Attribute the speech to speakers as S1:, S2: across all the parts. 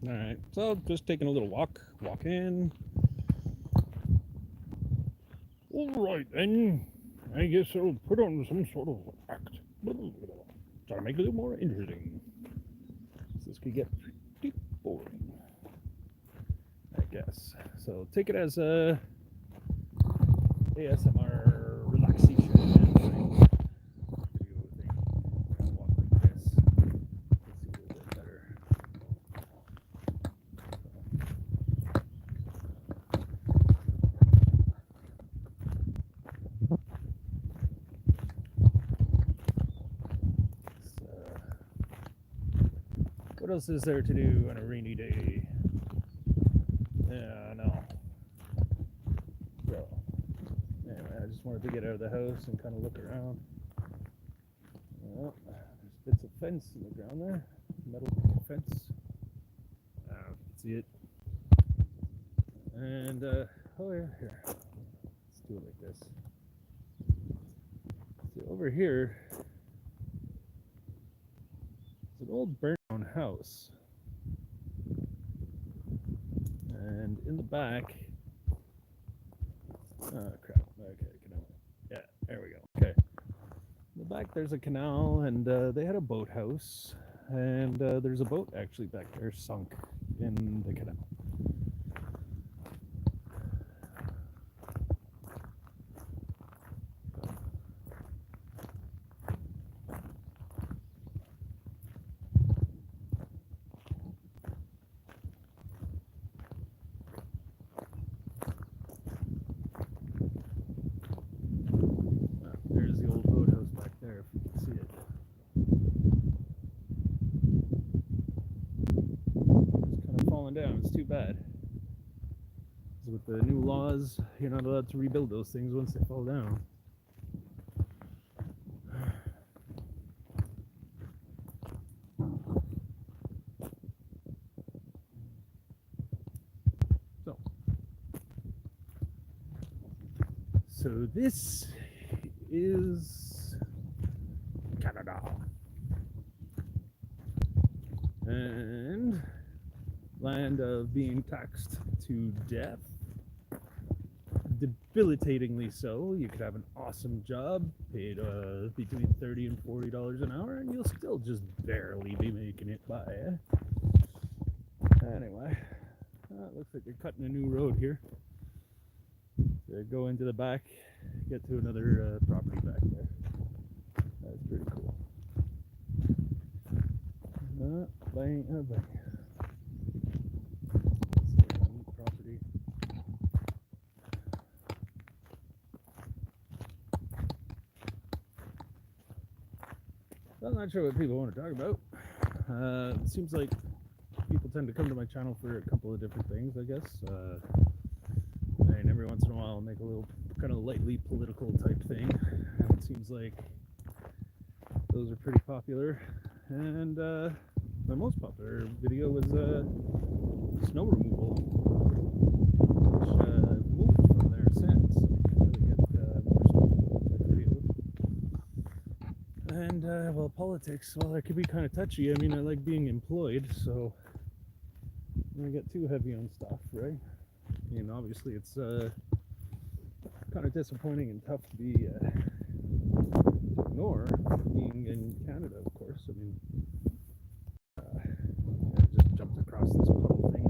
S1: Alright, so just taking a little walk in. Alright then, I guess I'll put on some sort of act. Try to make it a little more interesting. This could get pretty boring, I guess. So take it as a ASMR relaxation thing. Walk like this. Let's see a little bit better. What else is there to do on a rainy day? Yeah, no. So, anyway, I just wanted to get out of the house and kind of look around. Well, there's bits of fence in the ground there. Metal fence. I don't know if you can see it. And, oh yeah, here. Let's do it like this. So over here, it's an old burnt down house. And in the back, oh crap, okay, canal. Yeah, there we go. Okay. In the back there's a canal, and they had a boathouse, and there's a boat actually back there sunk in the canal. There's the old boathouse back there, if you can see it. It's kind of fallen down. It's too bad. With the new laws, you're not allowed to rebuild those things once they fall down. So this is Canada, and land of being taxed to death, debilitatingly so. You could have an awesome job, paid between $30 and $40 an hour, and you'll still just barely be making it by. Anyway, it looks like they're cutting a new road here. So go into the back, get to another property back there. That's pretty cool. Bang, bang. Property. I'm not sure what people want to talk about. It seems like people tend to come to my channel for a couple of different things, I guess. And every once in a while I'll make a little kind of lightly political type thing. And it seems like those are pretty popular. And my most popular video was snow removal, which moved from there since. So we can really get more snow removal type videos. And well, politics, well, that could be kind of touchy. I mean, I like being employed, so I'm gonna get too heavy on stuff, right? I mean, obviously it's kind of disappointing and tough to be to ignore being in Canada, of course. I mean, I just jumped across this puddle thing.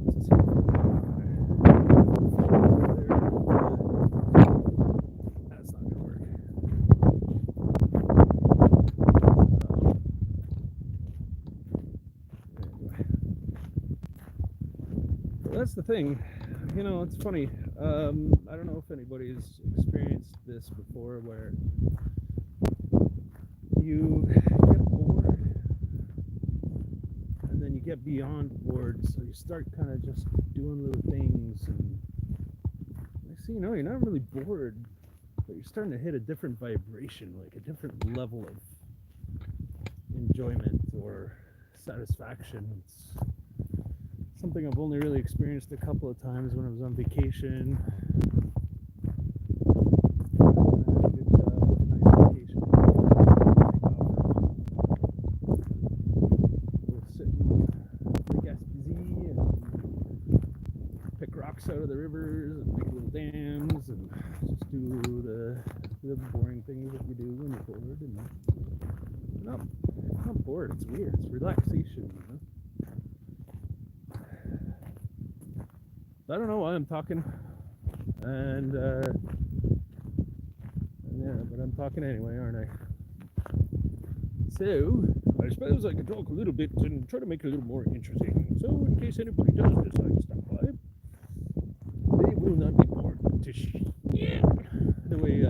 S1: Let's see if that's not gonna work. Anyway. That's the thing, you know, it's funny. I don't know if anybody's experienced this before, where you get bored and then you get beyond bored, so you start kind of just doing little things, and next thing you know, you're not really bored, but you're starting to hit a different vibration, like a different level of enjoyment or satisfaction. It's something I've only really experienced a couple of times when I was on vacation. rocks out of the rivers and make little dams and just do the boring things that you do when you're bored. And not bored, it's weird. It's relaxation, you know? I don't know why I'm talking, and yeah, but I'm talking anyway, aren't I? So, I suppose I could talk a little bit and try to make it a little more interesting. So, in case anybody does decide to stop by, they will not be bored to shit the way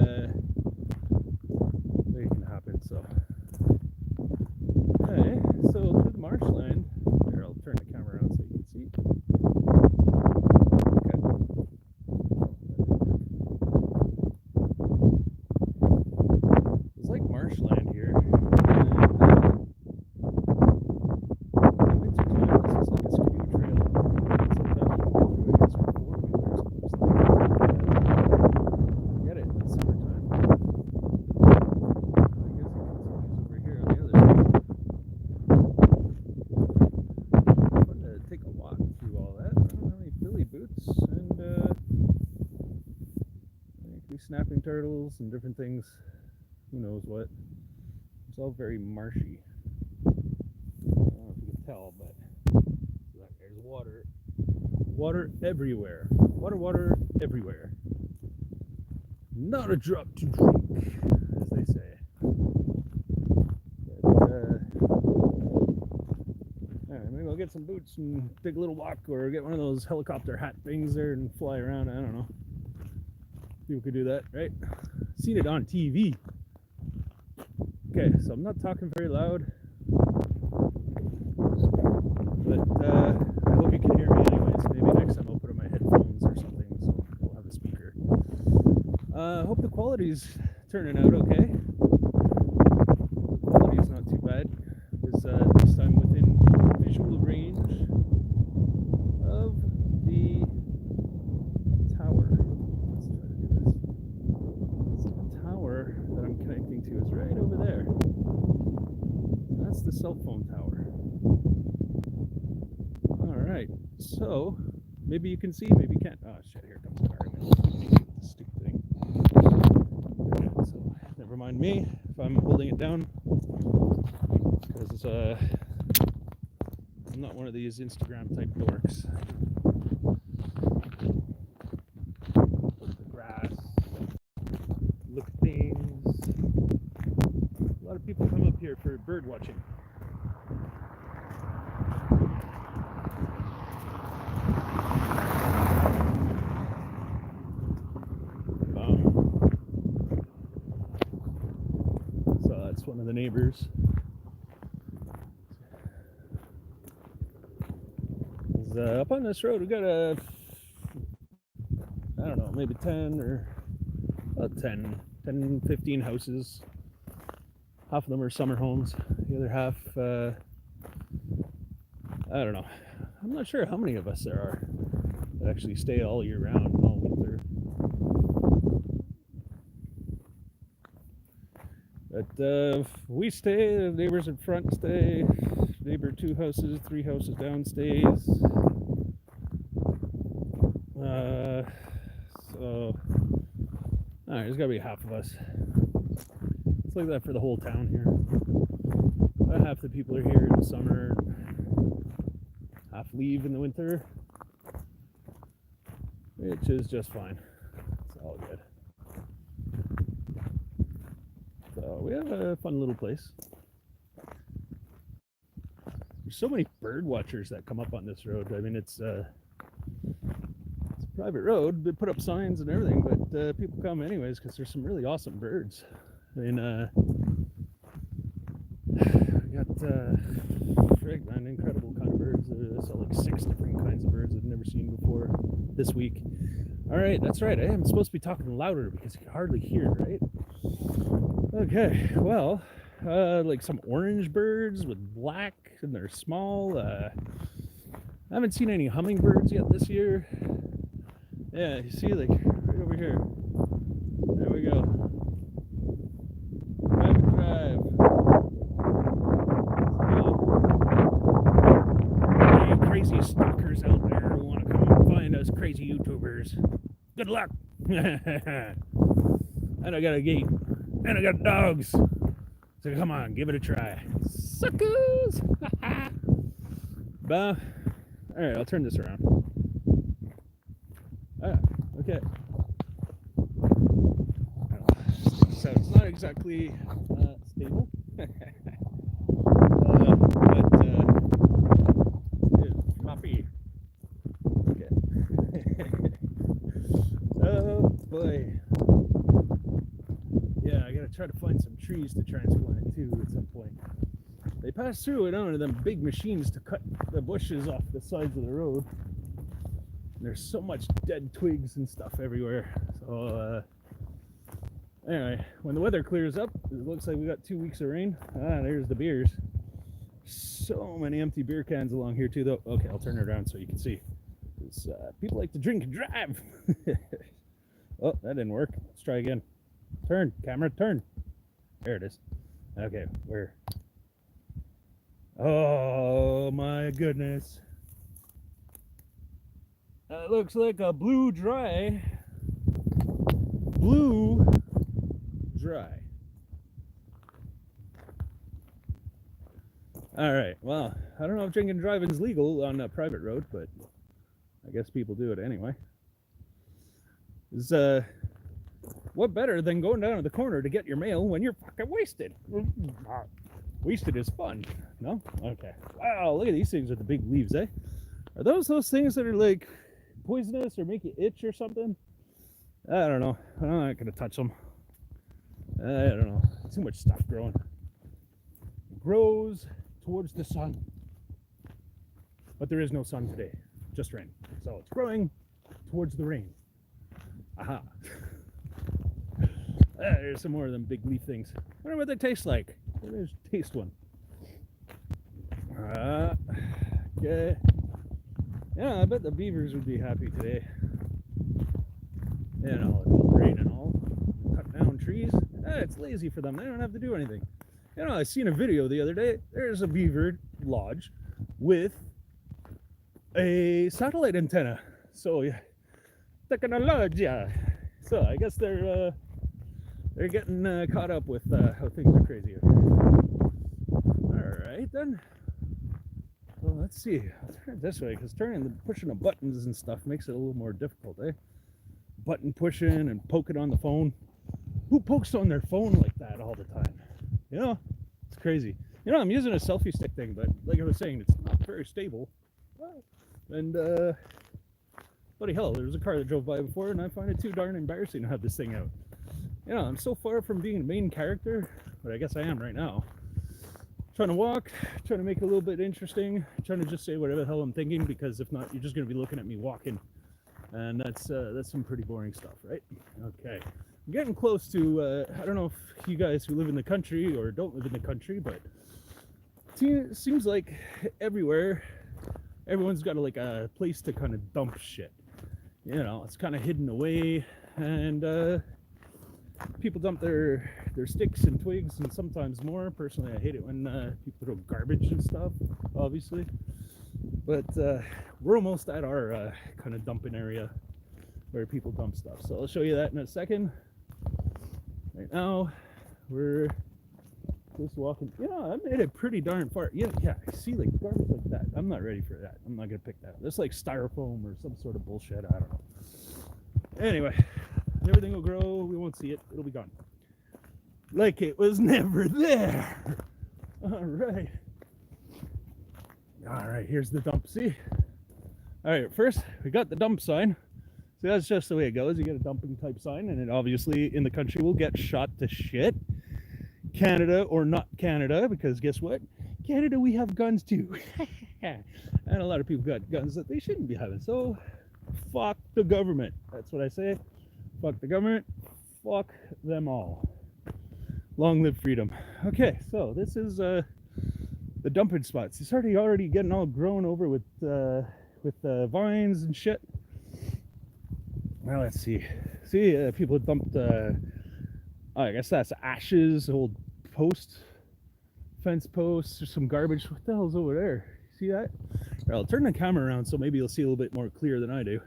S1: it can happen. So, okay, so through the marshland. Here, I'll turn the camera around so you can see. It's like marshland here. Snapping turtles and different things, who knows what. It's all very marshy. I don't know if you can tell, but there's water everywhere, water everywhere, not a drop to drink, as they say. But maybe I'll get some boots and take a little walk, or get one of those helicopter hat things there and fly around. I don't know. People could do that, right? Seen it on TV. Okay, so I'm not talking very loud, but I hope you can hear me anyways. Maybe next time I'll put on my headphones or something, so we'll have a speaker. Hope the quality's turning out okay. The quality's not too bad. It's this time within visual range of the tower. That I'm connecting to is right over there. That's the cell phone tower. Alright, so maybe you can see, maybe you can't. Oh shit, here comes the car again. Stupid thing. So never mind me if I'm holding it down, because I'm not one of these Instagram type dorks. Look at the grass. Look at things. A lot of people come up here for bird watching. So that's one of the neighbors. Up on this road we got I don't know, maybe 10 or about 10, 15 houses. Half of them are summer homes. The other half, I don't know. I'm not sure how many of us there are that actually stay all year round, all winter. But we stay, the neighbors in front stay, neighbor 2 houses, 3 houses down stays. So, alright, there's gotta be half of us. It's like that for the whole town here. About half the people are here in the summer, half leave in the winter, which is just fine. It's all good. So we have a fun little place. There's so many bird watchers that come up on this road. I mean, it's a private road. They put up signs and everything, but people come anyways because there's some really awesome birds. I mean, we got man, incredible kind of birds. I saw like 6 different kinds of birds I've never seen before this week. All right, that's right. I am supposed to be talking louder because you can hardly hear, right? Okay, well, like some orange birds with black, and they're small. I haven't seen any hummingbirds yet this year. Yeah, you see, like right over here. There we go. Drive. Any crazy stalkers out there who want to come and find us us crazy YouTubers. Good luck. And I got a gate. And I got dogs. So come on, give it a try. Suckers! Bah. Alright, I'll turn this around. Ah, okay. So it's not exactly stable. Coffee. Okay. Oh boy. Yeah, I gotta try to find some trees to transplant too at some point. They pass through it on them big machines to cut the bushes off the sides of the road. And there's so much dead twigs and stuff everywhere. So anyway, when the weather clears up, it looks like we got 2 weeks of rain. Ah, there's the beers. So many empty beer cans along here too, though. Okay, I'll turn it around so you can see. People like to drink and drive. Oh, that didn't work. Let's try again. Turn, camera, turn. There it is. Okay, where? Oh my goodness. That looks like a blue dry. Blue dry. Alright, well, I don't know if drinking and driving is legal on a private road, but I guess people do it anyway. What better than going down to the corner to get your mail when you're fucking wasted? Wasted is fun, no? Okay. Wow, look at these things with the big leaves, eh? Are those things that are like poisonous or make you itch or something? I don't know. I'm not gonna touch them. I don't know. Too much stuff growing. It grows towards the sun. But there is no sun today. Just rain. So it's growing towards the rain. Aha. There's some more of them big leaf things. I wonder what they taste like. Let's taste one. Okay. Yeah, I bet the beavers would be happy today. You know, it's rain and all. Cut down trees. It's lazy for them. They don't have to do anything. You know, I seen a video the other day. There's a beaver lodge with a satellite antenna. So yeah, technology. So I guess they're getting caught up with how things are crazy. All right then. Well, let's see. I'll turn it this way because pushing the buttons and stuff makes it a little more difficult, eh? Button pushing and poking on the phone. Who pokes on their phone like that all the time? You know, it's crazy. You know, I'm using a selfie stick thing, but like I was saying, it's not very stable. And bloody hell, there was a car that drove by before, and I find it too darn embarrassing to have this thing out. You know, I'm so far from being a main character, but I guess I am right now. Trying to walk, trying to make it a little bit interesting, trying to just say whatever the hell I'm thinking, because if not, you're just going to be looking at me walking, and that's some pretty boring stuff, right? Okay, I'm getting close to, I don't know if you guys who live in the country or don't live in the country, but it seems like everywhere, everyone's got like a place to kind of dump shit. You know, it's kind of hidden away, and people dump their sticks and twigs and sometimes more. Personally, I hate it when people throw garbage and stuff, obviously. But we're almost at our kind of dumping area where people dump stuff. So I'll show you that in a second. Right now, we're just walking. You know, I made it pretty darn far. Yeah, I see like garbage like that. I'm not ready for that. I'm not gonna pick that. That's like styrofoam or some sort of bullshit. I don't know. Anyway. Everything will grow, we won't see it, it'll be gone. Like it was never there. Alright, here's the dump, see? Alright, first we got the dump sign. See, that's just the way it goes. You get a dumping type sign, and it obviously in the country will get shot to shit. Canada or not Canada, because guess what? Canada, we have guns too. And a lot of people got guns that they shouldn't be having. So, fuck the government. That's what I say. Fuck the government, fuck them all. Long live freedom. Okay, so this is the dumping spots. It's already getting all grown over with vines and shit. Well, let's see. See, people dumped, I guess that's ashes, old fence posts, or some garbage. What the hell's over there? See that? I'll turn the camera around so maybe you'll see a little bit more clear than I do.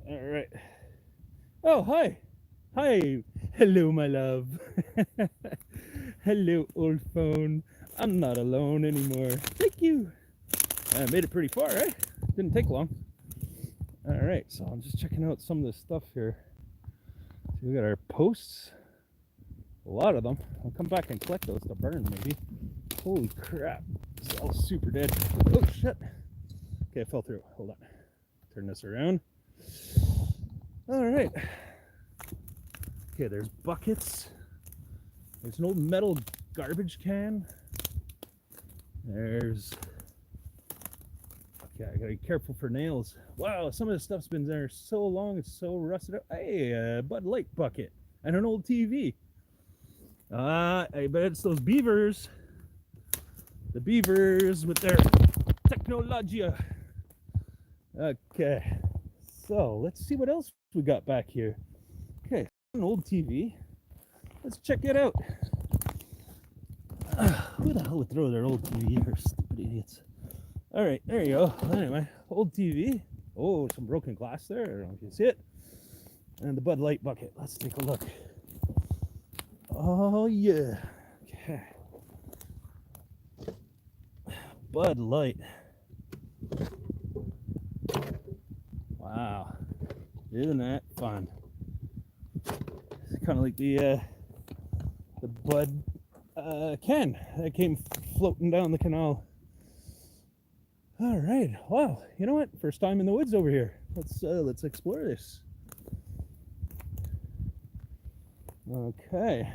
S1: All right. Oh, hi. Hi. Hello, my love. Hello, old phone. I'm not alone anymore. Thank you. I made it pretty far, right? Didn't take long. All right, so I'm just checking out some of this stuff here. So we got our posts, a lot of them. I'll come back and collect those to burn, maybe. Holy crap, it's all super dead. Oh shit. Okay, I fell through. Hold on. Turn this around. All right. Okay, there's buckets. There's an old metal garbage can. There's... Okay, I gotta be careful for nails. Wow, some of this stuff's been there so long, it's so rusted out. Hey, a Bud Light bucket and an old TV. I bet it's those beavers. The beavers with their technologia. Okay, so let's see what else we got back here. Okay, an old TV. Let's check it out. Who the hell would throw their old TV here? Stupid idiots. All right, there you go. Anyway, old TV. Oh, some broken glass there. I don't know if you see it. And the Bud Light bucket. Let's take a look. Oh, yeah. Okay. Bud Light. Wow. Isn't that fun? It's kind of like the Bud can that came floating down the canal. All right. Wow. You know what? First time in the woods over here. Let's explore this. Okay.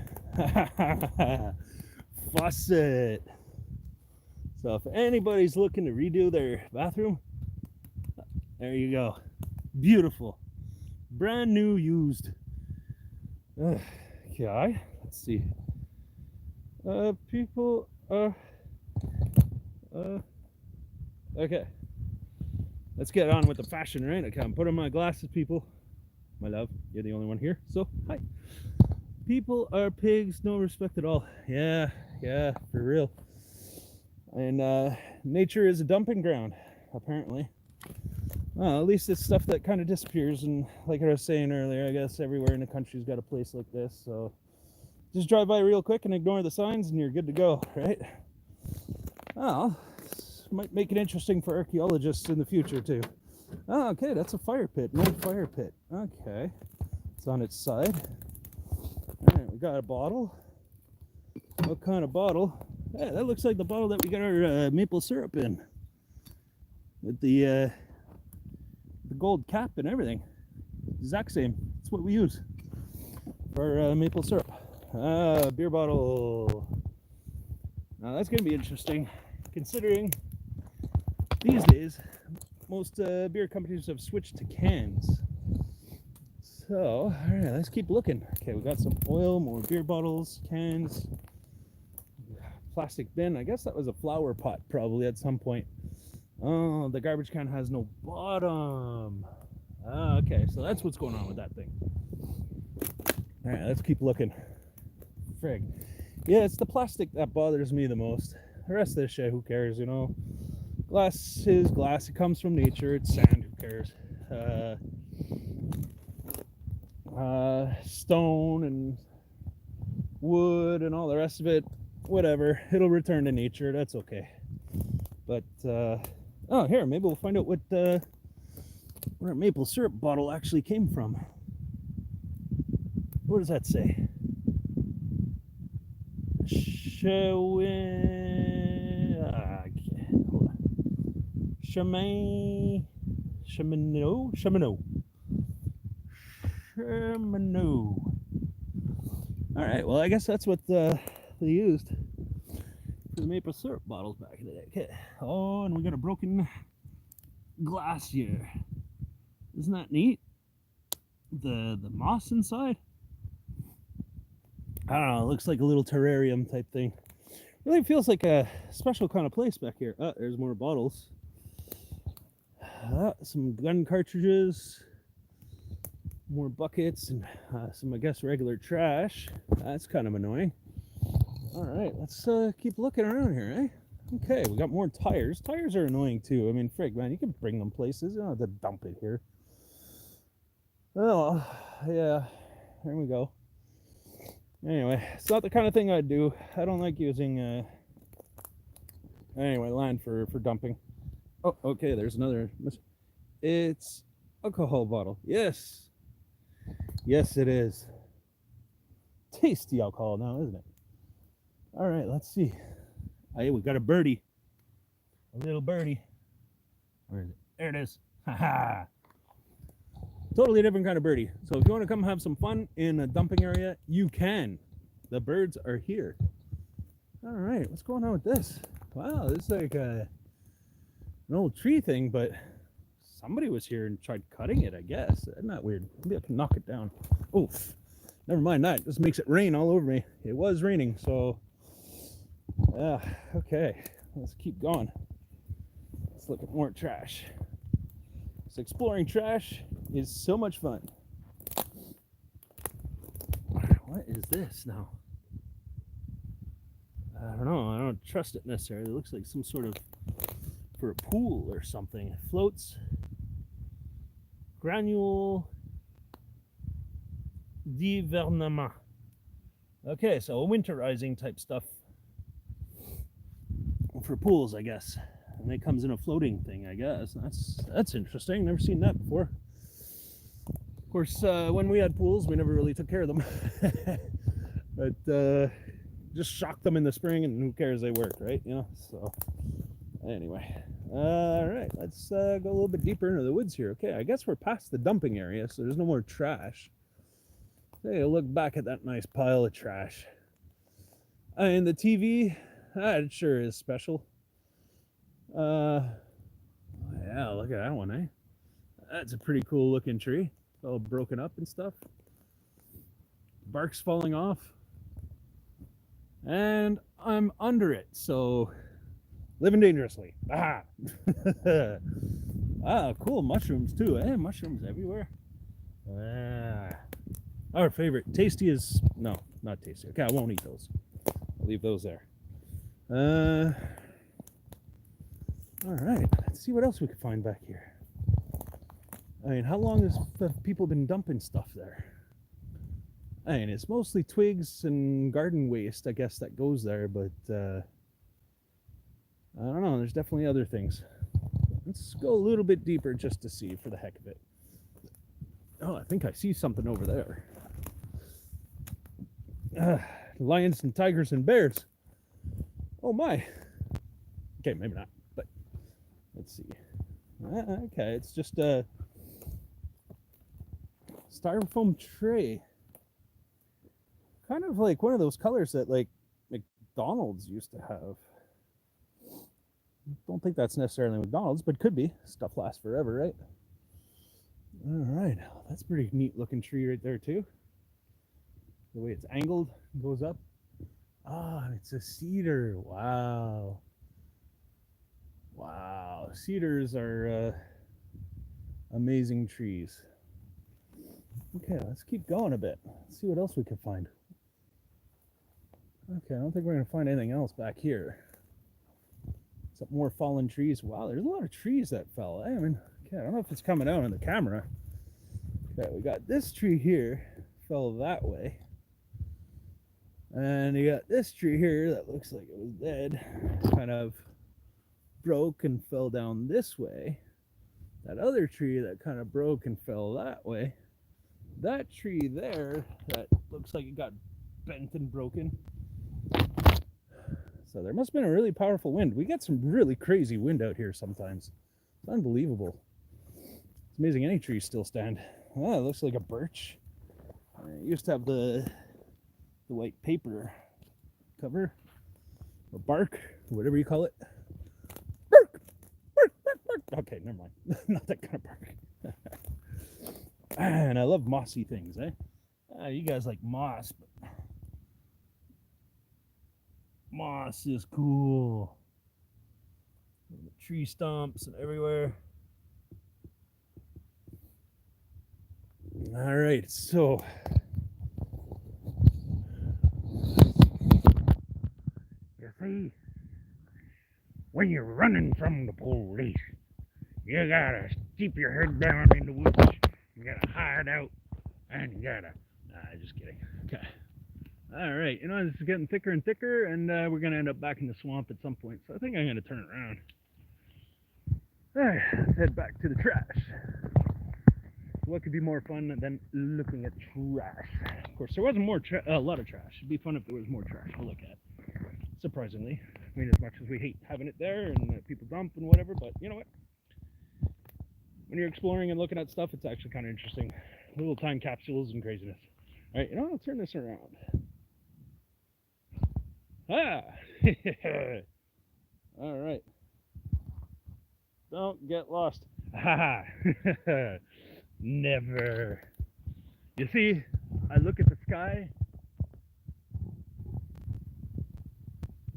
S1: Faucet. So if anybody's looking to redo their bathroom, there you go. Beautiful. Brand new, used. Okay. Let's see. People. Okay. Let's get on with the fashion, right? Okay, I'm putting my glasses, people. My love, you're the only one here, so hi. People are pigs, no respect at all. Yeah, for real. And nature is a dumping ground, apparently. Well, at least it's stuff that kind of disappears, and like I was saying earlier, I guess everywhere in the country's got a place like this, so just drive by real quick and ignore the signs and you're good to go, right? Well, might make it interesting for archaeologists in the future too. Oh, okay, that's a fire pit, an old fire pit. Okay, it's on its side. All right, we got a bottle. What kind of bottle? Yeah, that looks like the bottle that we got our maple syrup in, with the gold cap and everything. Exact same. That's what we use for maple syrup. Beer bottle. Now that's gonna be interesting, considering these days, most beer companies have switched to cans. So, all right, let's keep looking. Okay, we got some oil, more beer bottles, cans, plastic bin. I guess that was a flower pot probably at some point. Oh, the garbage can has no bottom. Okay, so that's what's going on with that thing. All right, let's keep looking. Frig. Yeah, it's the plastic that bothers me the most. The rest of this shit, who cares, you know? Glass is glass. It comes from nature. It's sand. Who cares? Stone and wood and all the rest of it, whatever. It'll return to nature. That's okay. But oh, here, maybe we'll find out what where our maple syrup bottle actually came from. What does that say? Cheminot. All right, well, I guess that's what they used for the maple syrup bottles back in the day. Okay. Oh, and we got a broken glass here. Isn't that neat? The moss inside. I don't know. It looks like a little terrarium type thing. Really feels like a special kind of place back here. Oh, there's more bottles. Some gun cartridges. More buckets and some, I guess, regular trash. That's kind of annoying. All right, let's keep looking around here, eh? Okay, we got more tires. Tires are annoying too. I mean, frig, man, you can bring them places. You don't have to dump it here. Oh, yeah, there we go. Anyway, it's not the kind of thing I'd do. I don't like using, land for dumping. Oh, okay, there's another. It's alcohol bottle. Yes. Yes, it is. Tasty alcohol now, isn't it? All right, let's see. Hey, we got a birdie. A little birdie. Where is it? There it is. Haha. Totally different kind of birdie. So if you want to come have some fun in a dumping area, you can. The birds are here. All right, what's going on with this? Wow, this is like an old tree thing, but somebody was here and tried cutting it, I guess. Isn't that weird? Maybe I can knock it down. Oof. Never mind that. Just makes it rain all over me. It was raining, so okay. Let's keep going. Let's look at more trash. So exploring trash is so much fun. What is this now? I don't know. I don't trust it necessarily. It looks like some sort of for a pool or something. It floats. Granule d'hivernement. Okay, so winterizing type stuff for pools, I guess. And it comes in a floating thing, I guess. That's interesting. Never seen that before. Of course, when we had pools, we never really took care of them. But just shock them in the spring, and who cares? They work, right? You know. So anyway, all right. Let's go a little bit deeper into the woods here. Okay, I guess we're past the dumping area, so there's no more trash. Hey, look back at that nice pile of trash. And the TV, it sure is special. Yeah, look at that one, eh? That's a pretty cool looking tree. It's all broken up and stuff. Bark's falling off. And I'm under it, so living dangerously. Ah! Cool mushrooms too, eh? Mushrooms everywhere. Our favorite. Tasty is... No, not tasty. Okay, I won't eat those. I'll leave those there. Alright, let's see what else we can find back here. I mean, how long have people been dumping stuff there? I mean, it's mostly twigs and garden waste, I guess, that goes there, but I don't know, there's definitely other things. Let's go a little bit deeper just to see for the heck of it. Oh, I think I see something over there. Lions and tigers and bears. Oh my. Okay, maybe not, but let's see. Okay, it's just a styrofoam tray. Kind of like one of those colors that like McDonald's used to have. Don't think that's necessarily McDonald's, but could be. Stuff lasts forever, right? All right, that's a pretty neat looking tree right there too. The way it's angled, goes up. Ah, it's a cedar. Wow. Wow, cedars are amazing trees. Okay, let's keep going a bit. Let's see what else we can find. Okay, I don't think we're going to find anything else back here. Some more fallen trees. Wow, there's a lot of trees that fell. I mean, okay, I don't know if it's coming out on the camera. Okay, we got this tree here, fell that way. And you got this tree here that looks like it was dead. Kind of broke and fell down this way. That other tree that kind of broke and fell that way. That tree there that looks like it got bent and broken. So there must have been a really powerful wind. We get some really crazy wind out here sometimes. It's unbelievable. It's amazing any trees still stand. Oh, it looks like a birch. It used to have the white paper cover or bark, whatever you call it. Bark, bark, bark, bark. Okay, never mind. Not that kind of bark. And I love mossy things, eh? You guys like moss, but moss is cool. The tree stumps and everywhere. All right, so you see, when you're running from the police, you gotta keep your head down in the woods You gotta hide out, and you gotta. Nah, just kidding. Okay. All right. You know, this is getting thicker and thicker, and we're gonna end up back in the swamp at some point. So I think I'm gonna turn around. All right, let's head back to the trash. What could be more fun than looking at trash? Of course, there wasn't a lot of trash. It'd be fun if there was more trash to look at. Surprisingly, I mean, as much as we hate having it there and people dump and whatever, but you know what? When you're exploring and looking at stuff, it's actually kind of interesting. Little time capsules and craziness. All right, you know, I'll turn this around. Ah! All right. Don't get lost. Ha! Never. You see, I look at the sky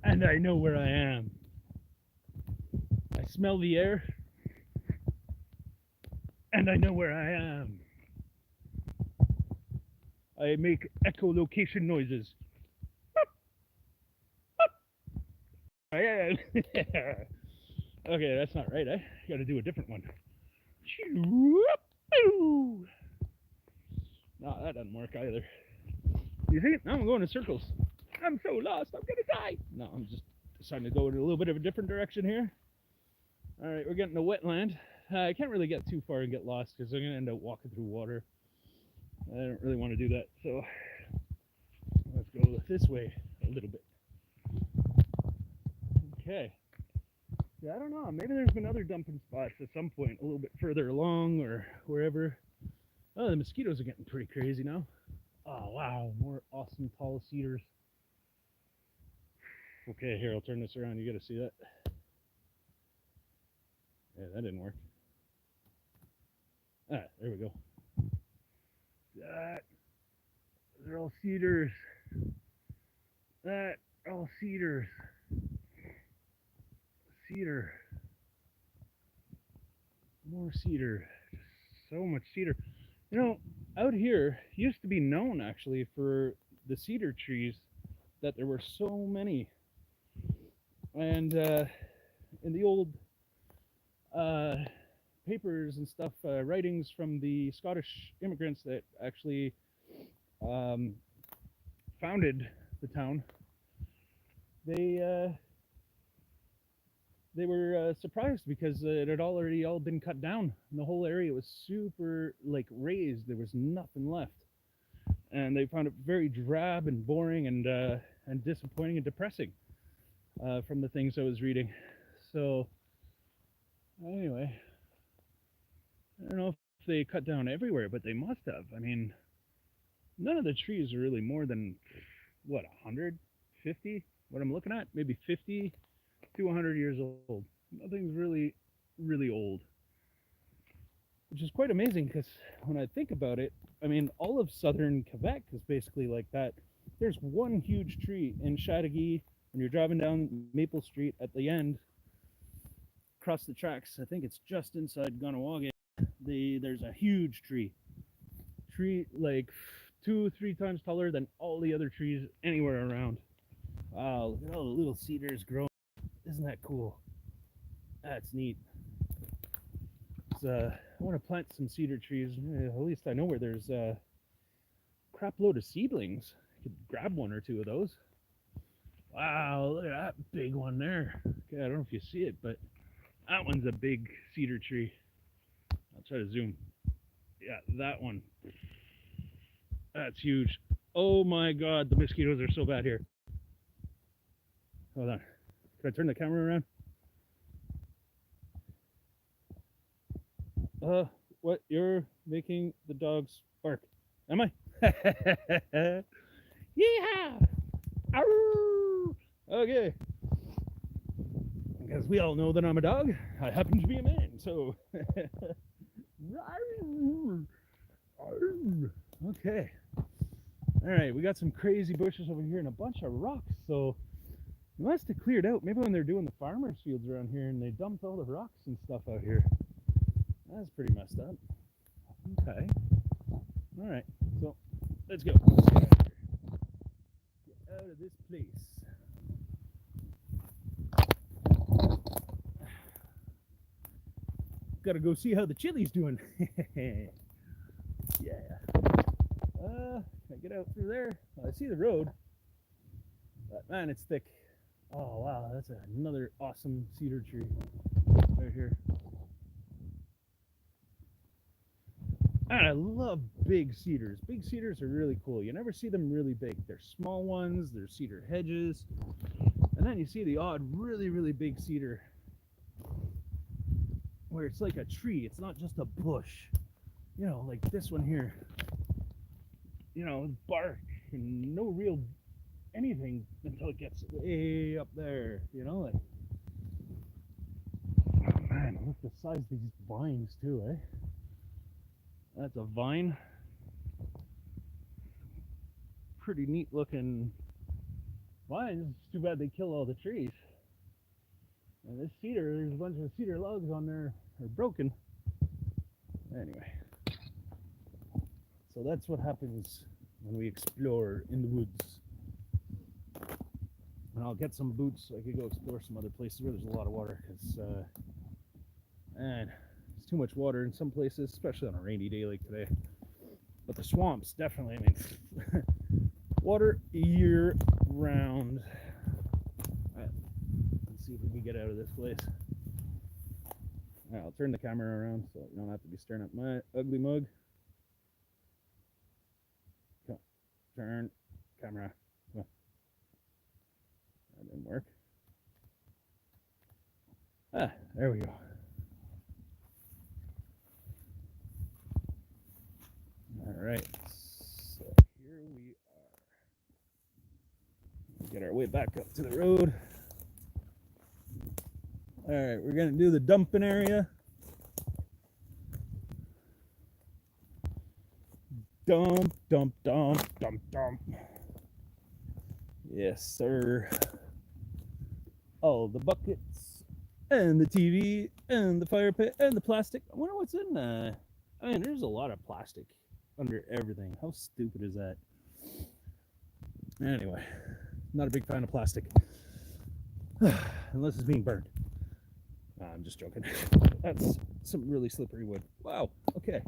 S1: and I know where I am. I smell the air and I know where I am. I make echolocation noises. Okay, that's not right. I gotta do a different one. No, that doesn't work either. You see? Now I'm going in circles. I'm so lost, I'm gonna die. No, I'm just deciding to go in a little bit of a different direction here. All right, we're getting to wetland. I can't really get too far and get lost because I'm gonna end up walking through water. I don't really want to do that, so let's go this way a little bit. Okay. Yeah, I don't know. Maybe there's been other dumping spots at some point a little bit further along or wherever. Oh, the mosquitoes are getting pretty crazy now. Oh, wow. More awesome tall cedars. Okay, here, I'll turn this around. You got to see that. Yeah, that didn't work. Ah, there we go. That. They're all cedars. That. All cedars. Cedar. More cedar. So much cedar. You know, out here used to be known actually for the cedar trees, that there were so many. And in the old papers and stuff, writings from the Scottish immigrants that actually founded the town, they were surprised because it had already all been cut down. And the whole area was super like raised. There was nothing left, and they found it very drab and boring and disappointing and depressing from the things I was reading. So anyway, I don't know if they cut down everywhere, but they must have. I mean, none of the trees are really more than what, 150? What I'm looking at, maybe 50 to 100 years old. Nothing's really, really old, which is quite amazing because when I think about it, I mean, all of southern Quebec is basically like that. There's one huge tree in Chateauguay when you're driving down Maple Street at the end, across the tracks. I think it's just inside Gunawaga. There's a huge tree like 2-3 times taller than all the other trees anywhere around. Wow, look at all the little cedars growing. Isn't that cool? That's neat. I want to plant some cedar trees. At least I know where there's a crap load of seedlings. I could grab one or two of those. Wow, look at that big one there. Okay, I don't know if you see it, but that one's a big cedar tree. I'll try to zoom. Yeah, that one. That's huge. Oh my god, the mosquitoes are so bad here. Hold on. Can I turn the camera around? What? You're making the dogs bark. Am I? Yeehaw! Arr! Okay. Because we all know that I'm a dog. I happen to be a man, so. Okay. Alright, we got some crazy bushes over here and a bunch of rocks, so it must have cleared out. Maybe when they're doing the farmers' fields around here and they dumped all the rocks and stuff out here. That's pretty messed up. Okay. Alright, so let's go. Get out of this place. Gotta go see how the chili's doing. Yeah. Can I get out through there? Well, I see the road, but man, it's thick. Oh wow, that's another awesome cedar tree right here. And I love big cedars. Big cedars are really cool. You never see them really big. They're small ones, they're cedar hedges. And then you see the odd, really, really big cedar where it's like a tree. It's not just a bush. You know, like this one here. You know, bark and no real anything until it gets way up there. You know, like, oh man, look at the size of these vines too, eh? That's a vine. Pretty neat looking vine. It's too bad they kill all the trees. And this cedar, there's a bunch of cedar logs on there are broken. Anyway, so that's what happens when we explore in the woods. And I'll get some boots so I could go explore some other places where there's a lot of water, because man, there's too much water in some places, especially on a rainy day like today. But the swamps, definitely, I mean, water year round. Alright, let's see if we can get out of this place. Alright, I'll turn the camera around so you don't have to be staring at my ugly mug. Come on, turn camera. Come on. That didn't work. Ah, there we go. Alright, so here we are. We'll get our way back up to the road. Alright, we're going to do the dumping area. Dump, dump, dump, dump, dump. Yes, sir. All the buckets, and the TV, and the fire pit, and the plastic. I wonder what's in there. I mean, there's a lot of plastic under everything. How stupid is that? Anyway, not a big fan of plastic. Unless it's being burned. I'm just joking. That's some really slippery wood. Wow. Okay.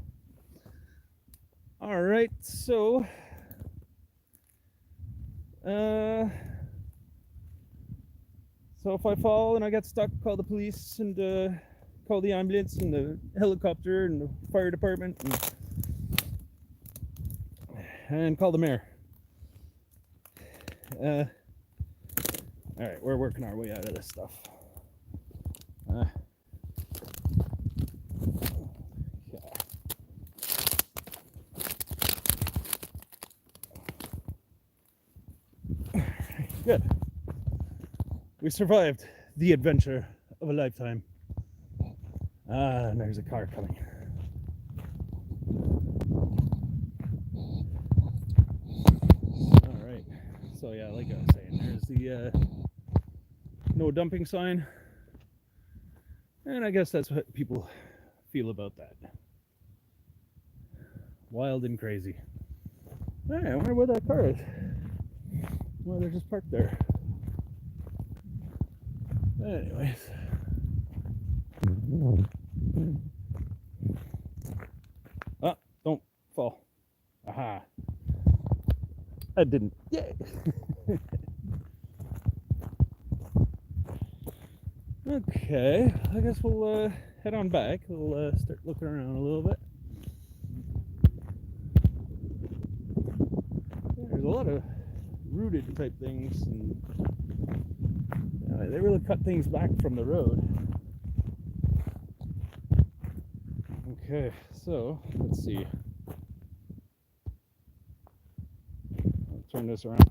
S1: All right. So, so if I fall and I get stuck, call the police and call the ambulance and the helicopter and the fire department and call the mayor. All right, we're working our way out of this stuff. Good. We survived the adventure of a lifetime. And there's a car coming. All right. So yeah, like I was saying, there's the no dumping sign. And I guess that's what people feel about that. Wild and crazy. Hey, I wonder where that car is. Well, they're just parked there. Anyways. Ah, don't fall. Aha. I didn't. Yay! Okay, I guess we'll head on back. We'll start looking around a little bit. There's a lot of rooted type things, and they really cut things back from the road. Okay, so let's see. I'll turn this around.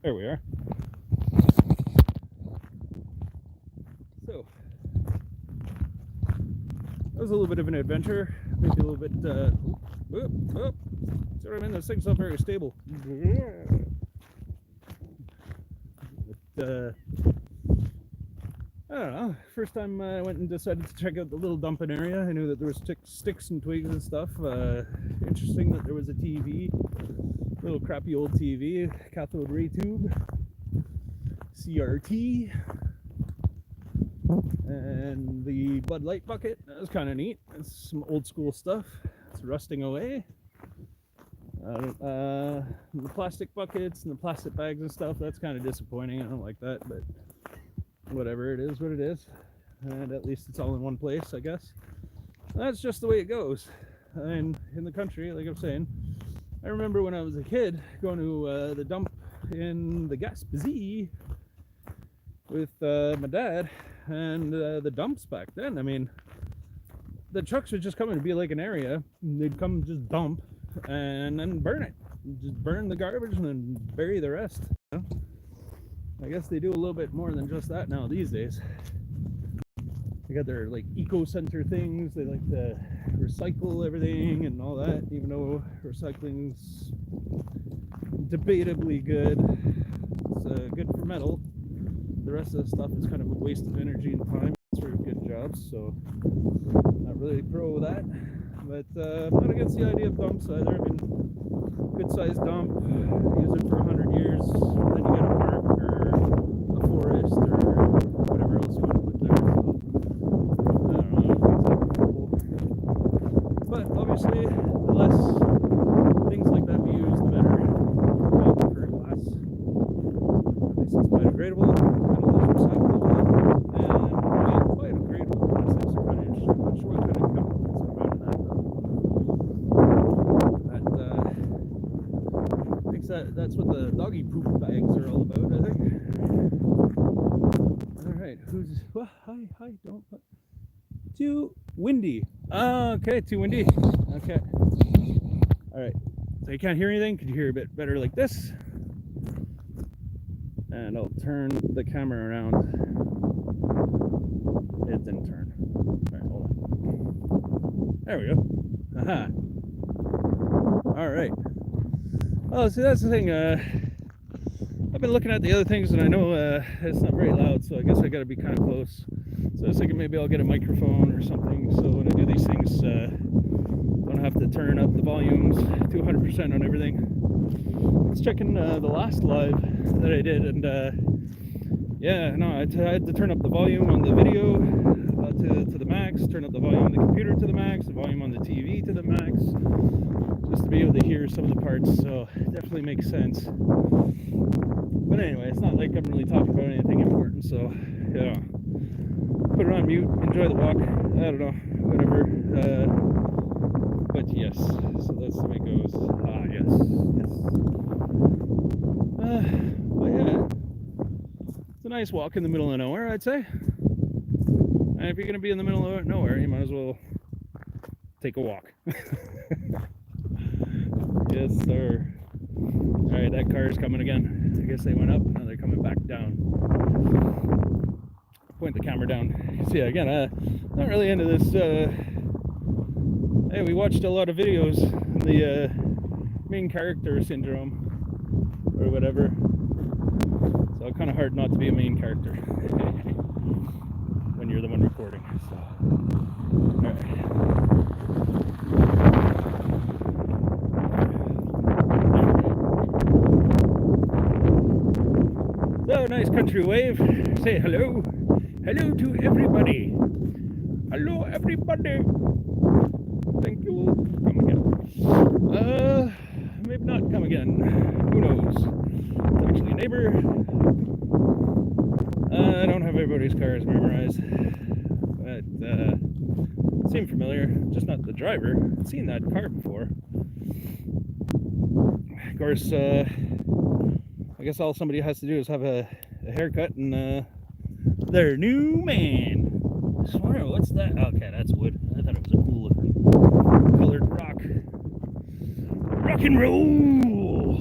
S1: There we are. So that was a little bit of an adventure, maybe a little bit. See what I mean? This thing's not very stable. But, I don't know. First time I went and decided to check out the little dumping area, I knew that there was sticks and twigs and stuff. Interesting that there was a TV, little crappy old TV, cathode ray tube, CRT. And the Bud Light bucket, that was kind of neat. It's some old school stuff. It's rusting away. The plastic buckets and the plastic bags and stuff, that's kind of disappointing. I don't like that, but whatever, it is what it is. And at least it's all in one place, I guess. That's just the way it goes. And in the country, like I'm saying, I remember when I was a kid going to the dump in the Gaspésie with my dad, and the dumps back then, I mean, the trucks would just come in to be like an area, and they'd come just dump and then burn it. Just burn the garbage and then bury the rest. You know? I guess they do a little bit more than just that now these days. They got their like eco center things. They like to recycle everything and all that, even though recycling's debatably good. It's good for metal. The rest of the stuff is kind of a waste of energy and time for good jobs, so not really pro with that. But I'm not against the idea of dumps either. I mean, good sized dump, use it for 100 years, then you get a park or a forest or whatever else you want to put there. So, I don't know, it's like but obviously, the less things like that we use, the better. For glass, at least it's biodegradable, metal is recyclable, and biodegradable plastics are kind of interesting. I'm not sure what kind of chemicals are found in that though. That's what the doggy poop bags are all about, I think. Alright, who's... Well, hi, don't... Too windy. Okay, too windy. Okay. Alright, so you can't hear anything? Could you hear a bit better like this? And I'll turn the camera around. It didn't turn. Alright, hold on. There we go. Aha. Alright. Oh, see, that's the thing. I've been looking at the other things, and I know it's not very loud, so I guess I got to be kind of close. So I was thinking maybe I'll get a microphone or something, so when I do these things, don't have to turn up the volumes to 100% on everything. I was checking the last live that I did, and yeah, no, I had to turn up the volume on the video to the max, turn up the volume on the computer to the max, the volume on the TV to the max, just to be able to hear some of the parts, so it definitely makes sense. But anyway, it's not like I'm really talking about anything important, so, yeah. Put it on mute, enjoy the walk, I don't know, whatever. But yes, so that's the way it goes. Ah, yes. But yeah, it's a nice walk in the middle of nowhere, I'd say. And if you're going to be in the middle of nowhere, you might as well take a walk. Yes, sir. Alright, that car is coming again. I guess they went up, now they're coming back down. Point the camera down. So yeah, again, not really into this. Hey, we watched a lot of videos on the main character syndrome, or whatever. So it's kind of hard not to be a main character when you're the one recording. So, alright. So nice country wave. Say hello. Hello to everybody. Hello, everybody. Thank you. Come again. Maybe not come again. Who knows? It's actually a neighbor. I don't have everybody's cars memorized, but seem familiar. Just not the driver. I've seen that car before. Of course, I guess all somebody has to do is have a haircut and their new man. Sorry, what's that? Okay, that's wood. I thought it was a cool looking colored rock. Rock and roll!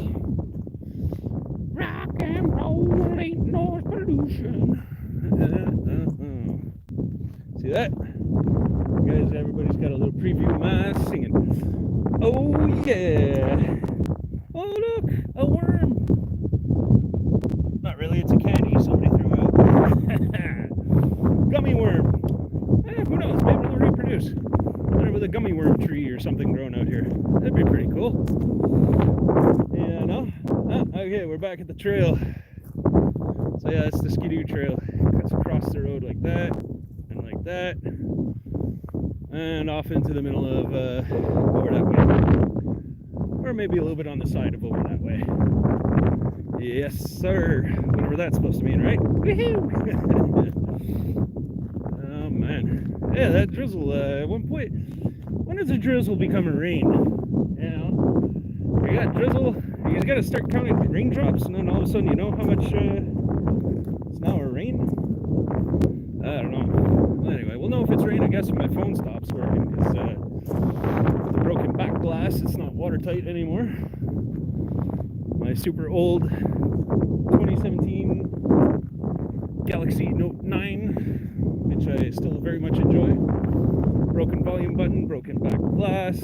S1: Rock and roll ain't no pollution. See that? Guys, everybody's got a little preview of my singing. Oh yeah! Oh look, a worm! Not really, it's a candy somebody threw out. Gummy worm. Who knows? Maybe they'll reproduce. Maybe with a gummy worm tree or something growing out here. That'd be pretty cool. Yeah, no? Okay, we're back at the trail. So yeah, it's the Skidoo Trail. Cuts across across the road like that, and like that, and off into the middle of over that way, or maybe a little bit on the side of over that way. Yes, sir. Whatever that's supposed to mean, right? Woohoo! Oh man, yeah, that drizzle. At one point, when does a drizzle become a rain? You know, you got drizzle. You got to start counting raindrops, and then all of a sudden, you know how much it's now a rain. I don't know. Well, anyway, we'll know if it's rain, I guess, when my phone stops working, because with the broken back glass, it's not watertight anymore. My super old 2017 Galaxy Note 9, which I still very much enjoy. Broken volume button, broken back glass,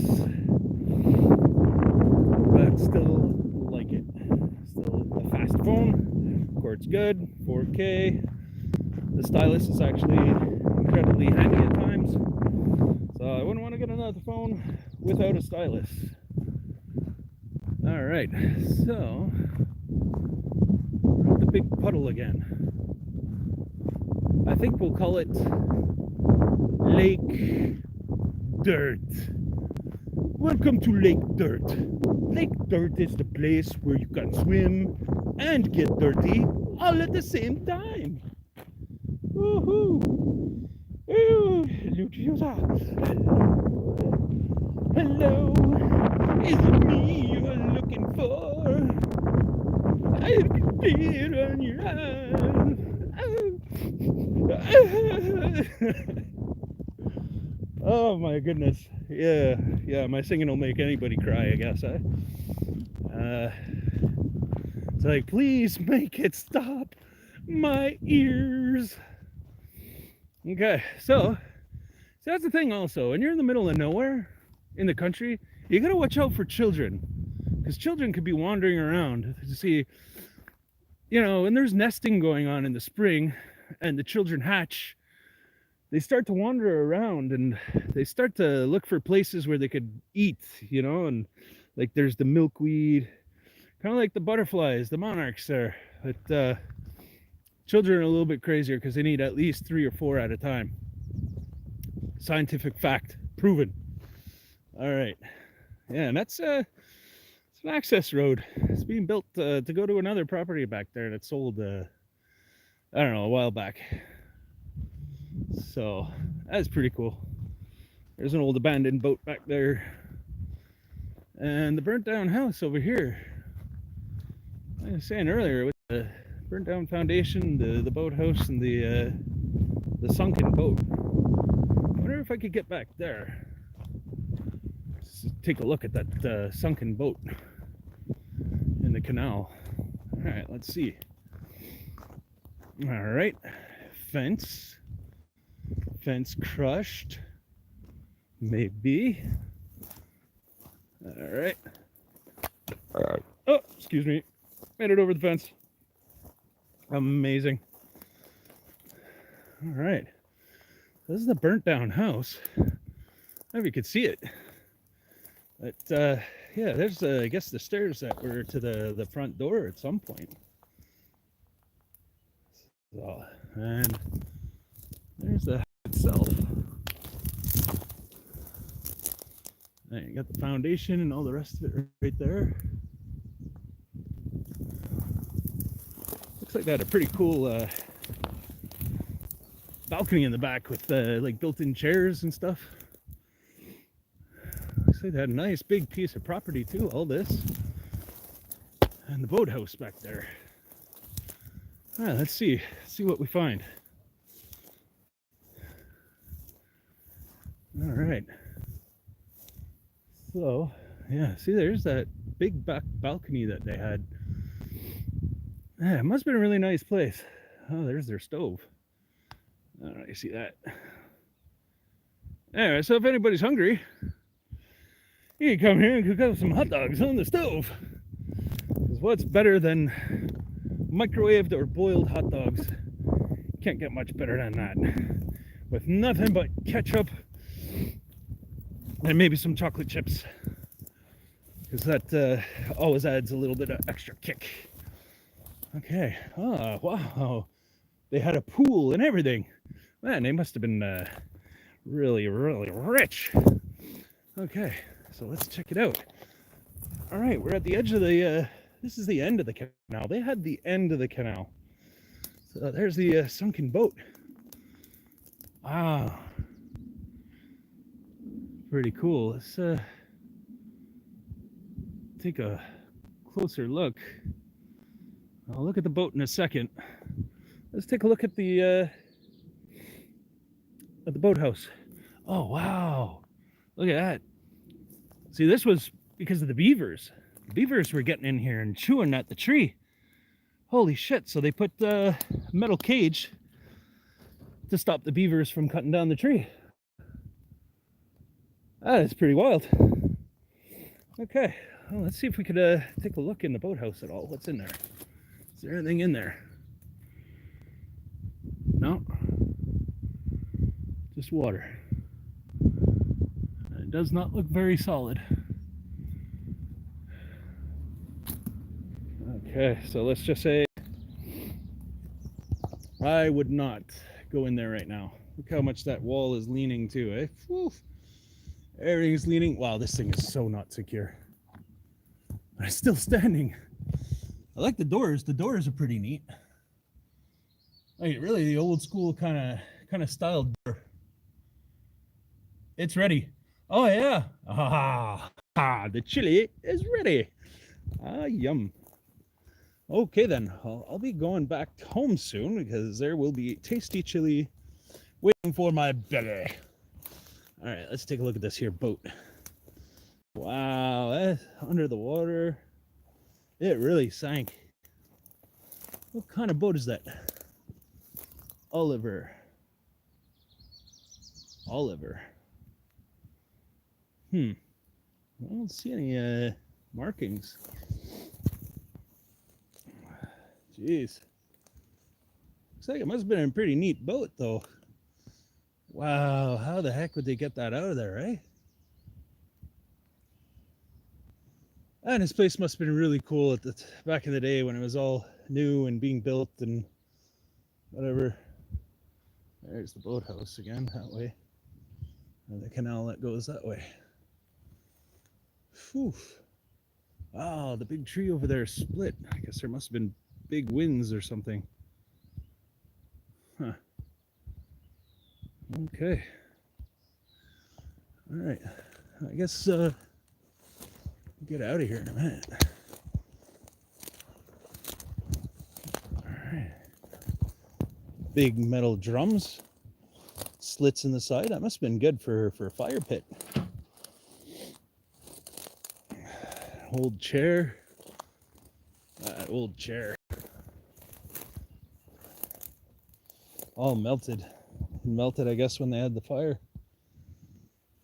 S1: but still like it. Still a fast phone, cord's good, 4K. The stylus is actually incredibly handy at times, so I wouldn't want to get another phone without a stylus. All right, so we're at the big puddle again. I think we'll call it Lake Dirt. Welcome to Lake Dirt. Lake Dirt is the place where you can swim and get dirty all at the same time. Woohoo! Ooh, hello. Is it me you are looking for? I can see it on your eyes. Oh my goodness. Yeah, my singing will make anybody cry, I guess. It's like, please make it stop my ears. Okay, so that's the thing also. When you're in the middle of nowhere in the country, you gotta watch out for children, because children could be wandering around to see, you know, when there's nesting going on in the spring and the children hatch, they start to wander around and they start to look for places where they could eat, you know, and like there's the milkweed, kind of like the butterflies, the monarchs there. But children are a little bit crazier because they need at least 3 or 4 at a time. Scientific fact, proven. All right, yeah, and that's it's an access road. It's being built to go to another property back there that sold I don't know, a while back. So that's pretty cool. There's an old abandoned boat back there, and the burnt down house over here. Like I was saying earlier, with the burnt down foundation, the boathouse, and the sunken boat. I wonder if I could get back there. Just take a look at that sunken boat in the canal. All right, let's see. All right, fence crushed, maybe. All right. Oh, excuse me, made it over the fence. Amazing. All right, this is the burnt down house. I don't know if you could see it, but yeah, there's I guess the stairs that were to the front door at some point. So, and there's the house itself. And you got the foundation and all the rest of it right there. Looks like they had a pretty cool balcony in the back with like built-in chairs and stuff. Looks like they had a nice big piece of property too, all this. And the boathouse back there. All right, let's see what we find. All right. So, yeah, see, there's that big back balcony that they had. Yeah, it must have been a really nice place. Oh, there's their stove. I don't know, you see that? Anyway, so if anybody's hungry, you can come here and cook up some hot dogs on the stove. Because what's better than microwaved or boiled hot dogs? Can't get much better than that. With nothing but ketchup and maybe some chocolate chips, because that always adds a little bit of extra kick. Okay. Oh, wow. They had a pool and everything. Man, they must have been really, really rich. Okay, so let's check it out. All right, we're at the edge of the, this is the end of the canal. They had the end of the canal. So there's the sunken boat. Wow. Pretty cool. Let's take a closer look. I'll look at the boat in a second. Let's take a look at the boathouse. Oh, wow. Look at that. See, this was because of the beavers. The beavers were getting in here and chewing at the tree. Holy shit. So they put a metal cage to stop the beavers from cutting down the tree. That is pretty wild. Okay, well, let's see if we could take a look in the boathouse at all. What's in there? Is there anything in there? No. Just water. It does not look very solid. Okay, so let's just say I would not go in there right now. Look how much that wall is leaning too, eh? Whew. Everything's leaning. Wow, this thing is so not secure. But it's still standing. I like the doors. The doors are pretty neat. Like really the old school kind of style door. It's ready. Oh yeah. The chili is ready. Yum. Okay then, I'll be going back home soon because there will be tasty chili waiting for my belly. All right, let's take a look at this here boat. Wow, that's under the water. It really sank. What kind of boat is that? Oliver. I don't see any markings. Jeez. Looks like it must have been a pretty neat boat though. Wow, how the heck would they get that out of there, eh? And this place must have been really cool at the back in the day when it was all new and being built and whatever. There's the boathouse again, that way. And the canal that goes that way. Whew. Wow, the big tree over there split. I guess there must have been big winds or something. Huh. Okay. All right. I guess get out of here in a minute. All right. Big metal drums, slits in the side. That must have been good for a fire pit. Old chair. Old chair. All melted. Melted, I guess, when they had the fire.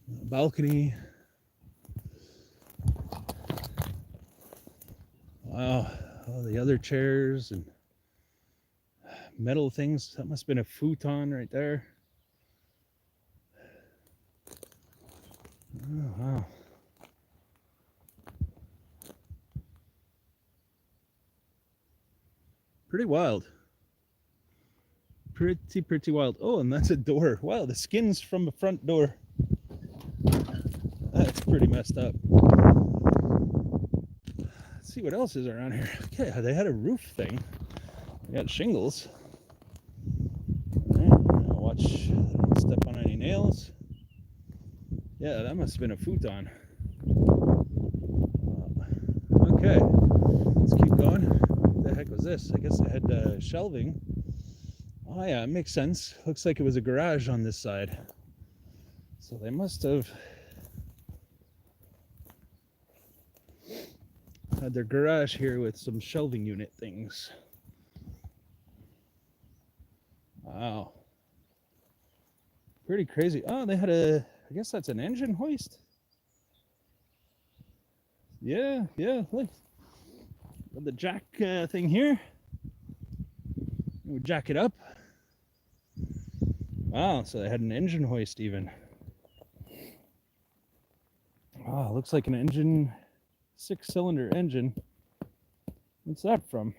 S1: Balcony. Wow. All the other chairs and metal things. That must have been a futon right there. Oh, wow. Pretty wild. Pretty wild. Oh, and that's a door. Wow, the skin's from the front door. That's pretty messed up. Let's see what else is around here. Okay, they had a roof thing. They got shingles. All right, watch, don't step on any nails. Yeah, that must have been a futon. Okay, let's keep going. What the heck was this? I guess they had shelving. Oh yeah, it makes sense. Looks like it was a garage on this side. So they must have had their garage here with some shelving unit things. Wow. Pretty crazy. Oh, they had I guess that's an engine hoist. Yeah, look. The jack thing here. We jack it up. Wow, so they had an engine hoist even. Wow, looks like an engine, 6-cylinder engine. What's that from?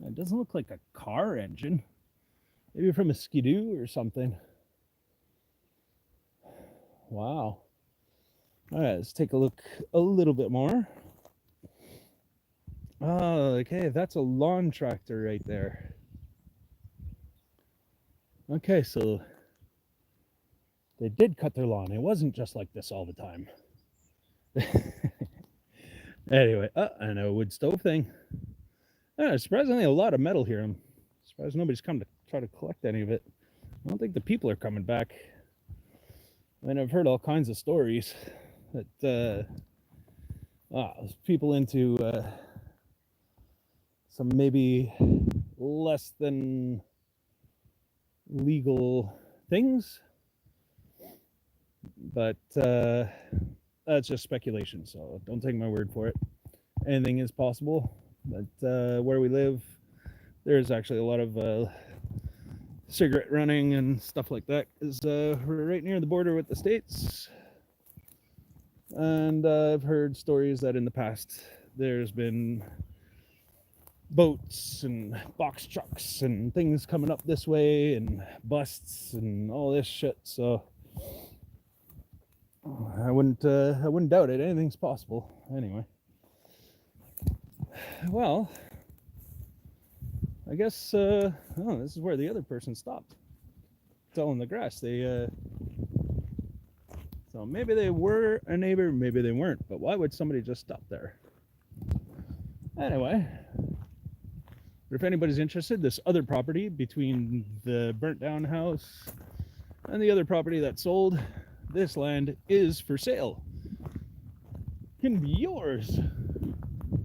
S1: It doesn't look like a car engine. Maybe from a skidoo or something. Wow. All right, let's take a look a little bit more. Oh, okay, that's a lawn tractor right there. Okay, so they did cut their lawn. It wasn't just like this all the time. Anyway, and a wood stove thing. Surprisingly, a lot of metal here. I'm surprised nobody's come to try to collect any of it. I don't think the people are coming back. I mean, I've heard all kinds of stories that there's people into some maybe less than legal things, but that's just speculation, so don't take my word for it. Anything is possible. But where we live, there's actually a lot of cigarette running and stuff like that, because we're right near the border with the States. And I've heard stories that in the past there's been boats and box trucks and things coming up this way and busts and all this shit, so I wouldn't doubt it. Anything's possible. Anyway, well, I guess this is where the other person stopped, tilling the grass. They so maybe they were a neighbor, maybe they weren't, but why would somebody just stop there? Anyway, if anybody's interested, this other property between the burnt down house and the other property that sold, this land is for sale. Can be yours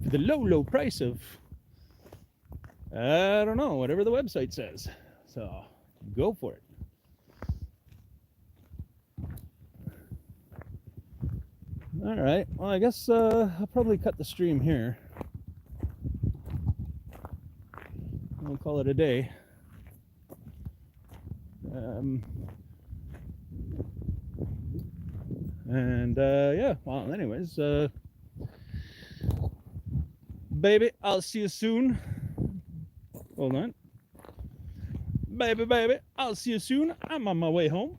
S1: for the low price of, I don't know, whatever the website says. So go for it. All right, well, I guess I'll probably cut the stream here. We'll call it a day. Yeah, well, anyways, baby, I'll see you soon. Hold on. Baby, I'll see you soon. I'm on my way home.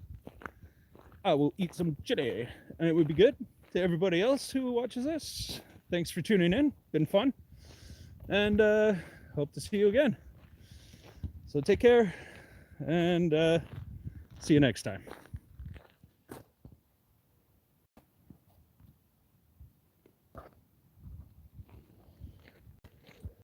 S1: I will eat some chili, and it would be good to everybody else who watches this. Thanks for tuning in. Been fun. And hope to see you again. So take care, and see you next time.